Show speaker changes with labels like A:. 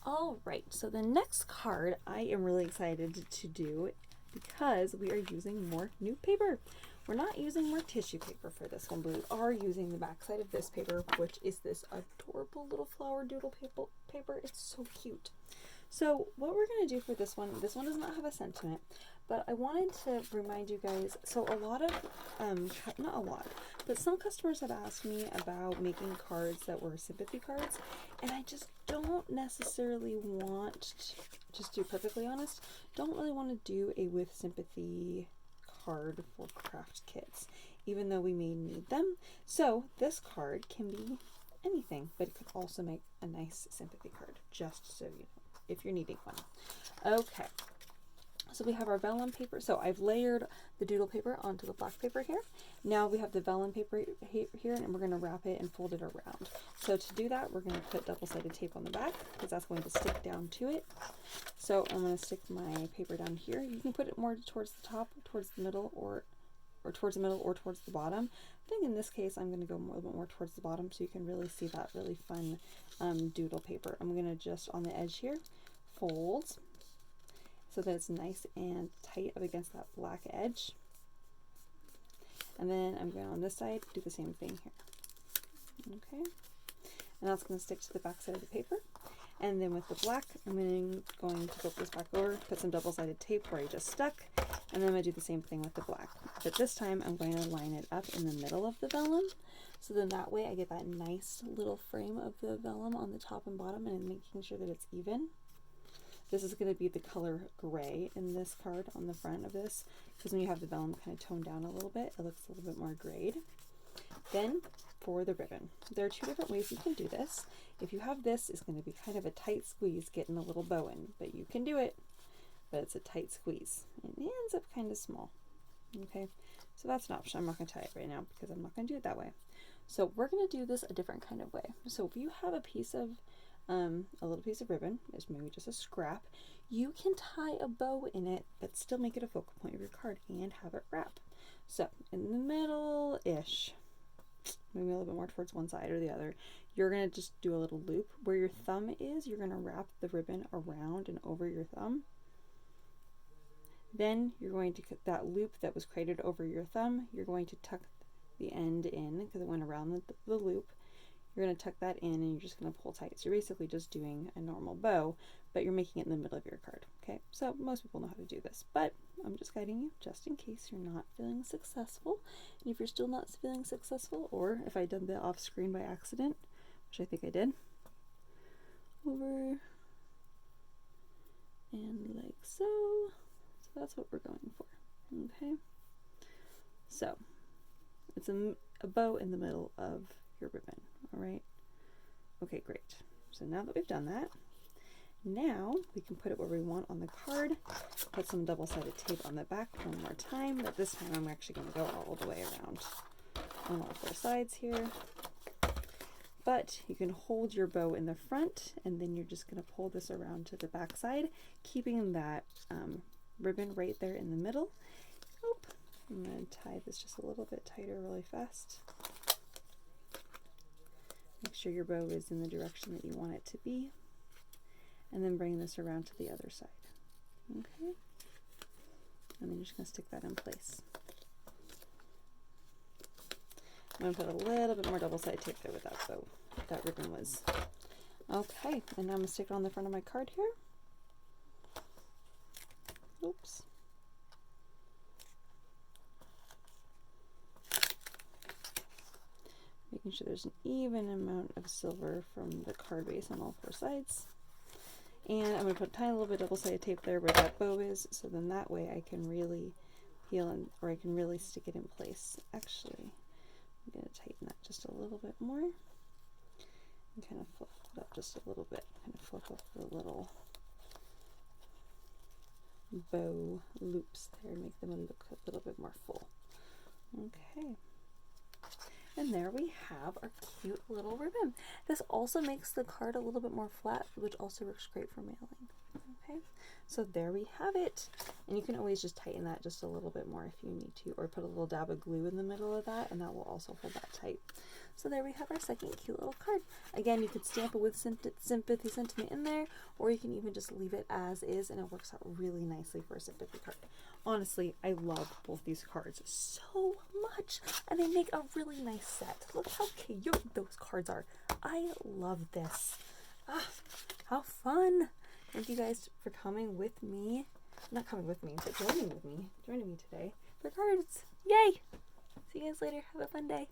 A: All right, so the next card I am really excited to do because we are using more new paper. We're not using more tissue paper for this one, but we are using the back side of this paper, which is this adorable little flower doodle paper. It's so cute. So what we're going to do for this one does not have a sentiment, but I wanted to remind you guys, so a lot of, not a lot, but some customers have asked me about making cards that were sympathy cards, and I just don't necessarily want, just to be perfectly honest, don't really want to do a with sympathy card for craft kits, even though we may need them. So this card can be anything, but it could also make a nice sympathy card, just so you know, if you're needing one. Okay, so we have our vellum paper. So I've layered the doodle paper onto the black paper here. Now we have the vellum paper here, and we're going to wrap it and fold it around. So to do that, we're going to put double-sided tape on the back because that's going to stick down to it. So I'm going to stick my paper down here. You can put it more towards the top, towards the middle, or towards the middle or towards the bottom. I think in this case I'm going to go a little bit more towards the bottom so you can really see that really fun doodle paper. I'm going to just on the edge here fold so that it's nice and tight up against that black edge. And then I'm going on this side, do the same thing here. Okay, and that's going to stick to the back side of the paper. And then with the black, I'm going to flip this back over, put some double-sided tape where I just stuck, and then I'm going to do the same thing with the black. But this time I'm going to line it up in the middle of the vellum, so then that way I get that nice little frame of the vellum on the top and bottom, and making sure that it's even. This is going to be the color gray in this card on the front of this, because when you have the vellum kind of toned down a little bit, it looks a little bit more grayed. Then for the ribbon, there are two different ways you can do this. If you have this, it's going to be kind of a tight squeeze getting a little bow in, but you can do it, but it's a tight squeeze. It ends up kind of small. Okay, so that's an option. I'm not going to tie it right now because I'm not going to do it that way. So we're going to do this a different kind of way. So if you have a piece of a little piece of ribbon, it's maybe just a scrap, you can tie a bow in it but still make it a focal point of your card and have it wrap. So in the middle-ish, maybe a little bit more towards one side or the other, you're going to just do a little loop. Where your thumb is, you're going to wrap the ribbon around and over your thumb. Then you're going to cut that loop that was created over your thumb, you're going to tuck the end in because it went around the loop. You're going to tuck that in and you're just going to pull tight. So you're basically just doing a normal bow, but you're making it in the middle of your card. Okay, so most people know how to do this, but I'm just guiding you just in case you're not feeling successful. And if you're still not feeling successful, or if I did that off screen by accident, which I think I did, over and like so. So that's what we're going for. Okay, so it's a bow in the middle of your ribbon. All right, okay, great. So now that we've done that, now we can put it where we want on the card. Put some double-sided tape on the back one more time, but this time I'm actually going to go all the way around on all four sides here. But you can hold your bow in the front, and then you're just going to pull this around to the back side, keeping that ribbon right there in the middle. Oop. I'm going to tie this just a little bit tighter really fast. Make sure your bow is in the direction that you want it to be, and then bring this around to the other side. Okay, and then you're just going to stick that in place. I'm going to put a little bit more double-sided tape there with that bow, that ribbon was. Okay, and now I'm going to stick it on the front of my card here. Oops. Making sure there's an even amount of silver from the card base on all four sides. And I'm going to put a tiny little bit of double-sided tape there where that bow is, so then that way I can really peel in, or I can really stick it in place. Actually, I'm going to tighten that just a little bit more and kind of fluff it up just a little bit. Kind of fluff up the little bow loops there and make them look a little bit more full. Okay. And there we have our cute little ribbon. This also makes the card a little bit more flat, which also works great for mailing. Okay, so there we have it. And you can always just tighten that just a little bit more if you need to, or put a little dab of glue in the middle of that, and that will also hold that tight. So there we have our second cute little card. Again, you could stamp it with sympathy sentiment in there, or you can even just leave it as is, and it works out really nicely for a sympathy card. Honestly, I love both these cards so much, and they make a really nice set. Look how cute those cards are. I love this. Ah, how fun. Thank you guys for coming with me. Not coming with me, but joining me today for cards. Yay! See you guys later. Have a fun day.